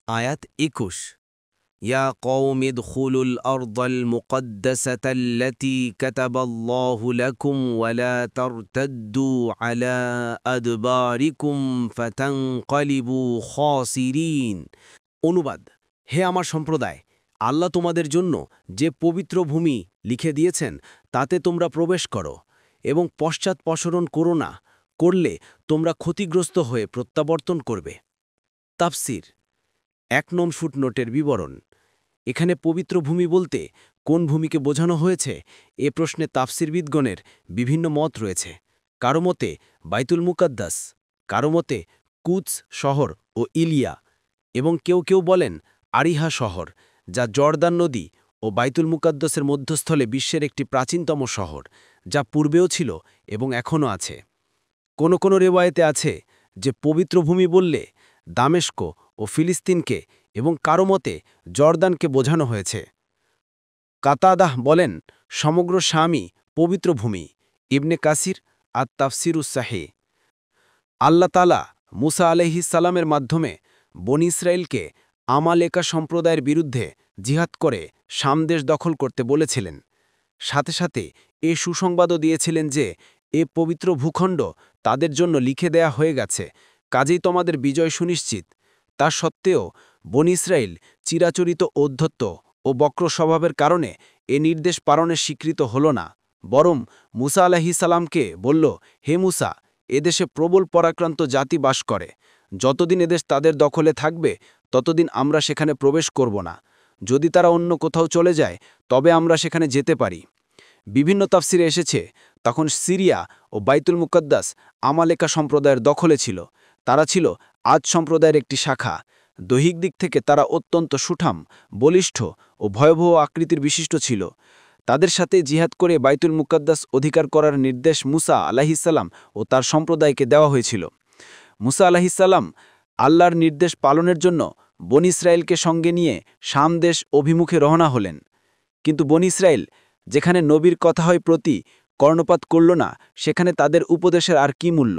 আয়াত ২১ ইয়া কওমি ইদখুলুল আরদাল মুকদ্দাসাতাল্লাতী কাতাবাল্লাহু লাকুম ওয়া লা তারতাদ্দু আলা আদবারিকুম ফাতানকালিবু খাসিরিন। অনুবাদ: হে আমার সম্প্রদায়, আল্লাহ তোমাদের জন্য যে পবিত্র ভূমি লিখে দিয়েছেন তাতে তোমরা প্রবেশ করো এবং পশ্চাৎপসরণ করো না, করলে তোমরা ক্ষতিগ্রস্ত হয়ে প্রত্যাবর্তন করবে। তাফসির ১ নং ফুটনোটের বিবরণ। এখানে পবিত্র ভূমি বলতে কোন ভূমিকে বোঝানো হয়েছে এ প্রশ্নে তাফসিরবিদগণের বিভিন্ন মত রয়েছে। কারো মতে বাইতুল মুকাদ্দাস, কারো মতে কুদস শহর ও ইলিয়া, এবং কেউ কেউ বলেন আরিহা শহর, যা জর্দান নদী ও বাইতুল মুকাদ্দাসের মধ্যস্থলে বিশ্বের একটি প্রাচীনতম শহর, যা পূর্বেও ছিল এবং এখনও আছে। কোন কোন রেওয়ায়েতে আছে যে পবিত্র ভূমি বললে দামেস্ক ও ফিলিস্তিনকে এবং কারো মতে জর্দানকে বোঝানো হয়েছে। কাতাদাহ বলেন সমগ্র শামই পবিত্র ভূমি। ইবনে কাসির আত-তাফসিরুস সাহিহ। আল্লাহ তাআলা মুসা আলাইহিস সালামের মাধ্যমে বনী ইসরাইলকে আমালেকা সম্প্রদায়ের বিরুদ্ধে জিহাদ করে শাম দেশ দখল করতে বলেছিলেন। সাথে সাথে এ সুসংবাদও দিয়েছিলেন যে এ পবিত্র ভূখণ্ড তাদের জন্য লিখে দেয়া হয়ে গেছে, কাজেই তোমাদের বিজয় সুনিশ্চিত। তা সত্ত্বেও বনী ইসরাইল চিরাচরিত ঔদ্ধত্য ও বক্র স্বভাবের কারণে এ নির্দেশ পালনে স্বীকৃত হল না, বরং মুসা আলাইহিস সালামকে বলল, হে মুসা, এদেশে প্রবল পরাক্রান্ত জাতি বাস করে। যতদিন এদেশ তাদের দখলে থাকবে ততদিন আমরা সেখানে প্রবেশ করব না। যদি তারা অন্য কোথাও চলে যায় তবে আমরা সেখানে যেতে পারি। বিভিন্ন তাফসিরে এসেছে তখন সিরিয়া ও বাইতুল মুকাদ্দাস আমালেকা সম্প্রদায়ের দখলে ছিল। তারা ছিল আদ সম্প্রদায়ের একটি শাখা। দৈহিক দিক থেকে তারা অত্যন্ত সুঠাম, বলিষ্ঠ ও ভয়াবহ আকৃতির বিশিষ্ট ছিল। তাদের সাথে জিহাদ করে বাইতুল মুকাদ্দাস অধিকার করার নির্দেশ মুসা আলাইহিস সালাম ও তার সম্প্রদায়কে দেওয়া হয়েছিল। মুসা আলাইহিস সালাম আল্লাহর নির্দেশ পালনের জন্য বনী ইসরায়েলকে সঙ্গে নিয়ে শাম দেশ অভিমুখে রওনা হলেন। কিন্তু বনী ইসরায়েল যেখানে নবীর কথা হয় প্রতি কর্ণপাত করল না, সেখানে তাদের উপদেশের আর কি মূল্য?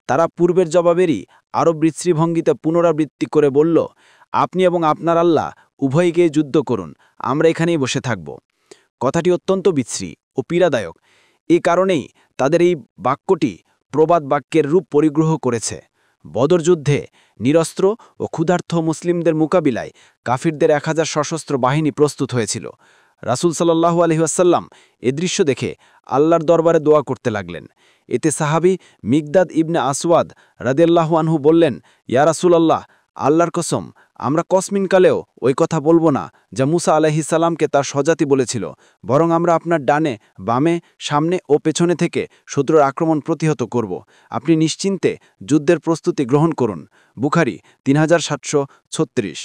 তারা পূর্বের জবাবেরই আরও বিশ্রীভঙ্গিতে পুনরাবৃত্তি করে বলল, আপনি এবং আপনার আল্লাহ উভয়কে যুদ্ধ করুন, আমরা এখানেই বসে থাকব। কথাটি অত্যন্ত বিশ্রী ও পীড়াদায়ক। এ কারণেই তাদের এই বাক্যটি প্রবাদ বাক্যের রূপ পরিগ্রহ করেছে। বদর যুদ্ধে নিরস্ত্র ও ক্ষুধার্ত মুসলিমদের মোকাবিলায় কাফিরদের ১০০০ সশস্ত্র বাহিনী প্রস্তুত হয়েছিল। রাসূল সাল্লাল্লাহু আলাইহি ওয়াসাল্লাম এ দৃশ্য দেখে আল্লাহর দরবারে দোয়া করতে লাগলেন। এতে সাহাবী মিকদাদ ইবনে আসওয়াদ রাদিয়াল্লাহু আনহু বললেন, ইয়া রাসূলুল্লাহ, আল্লাহর কসম, আমরা কসমিনকালেও ওই কথা বলবো না যা মুসা আলাইহিস সালামকে তার স্বজাতি বলেছিল, বরং আমরা আপনার ডানে, বামে, সামনে ও পেছনে থেকে শত্রুর আক্রমণ প্রতিহত করব। আপনি নিশ্চিন্তে যুদ্ধের প্রস্তুতি গ্রহণ করুন। বুখারী ৩৭৩৬।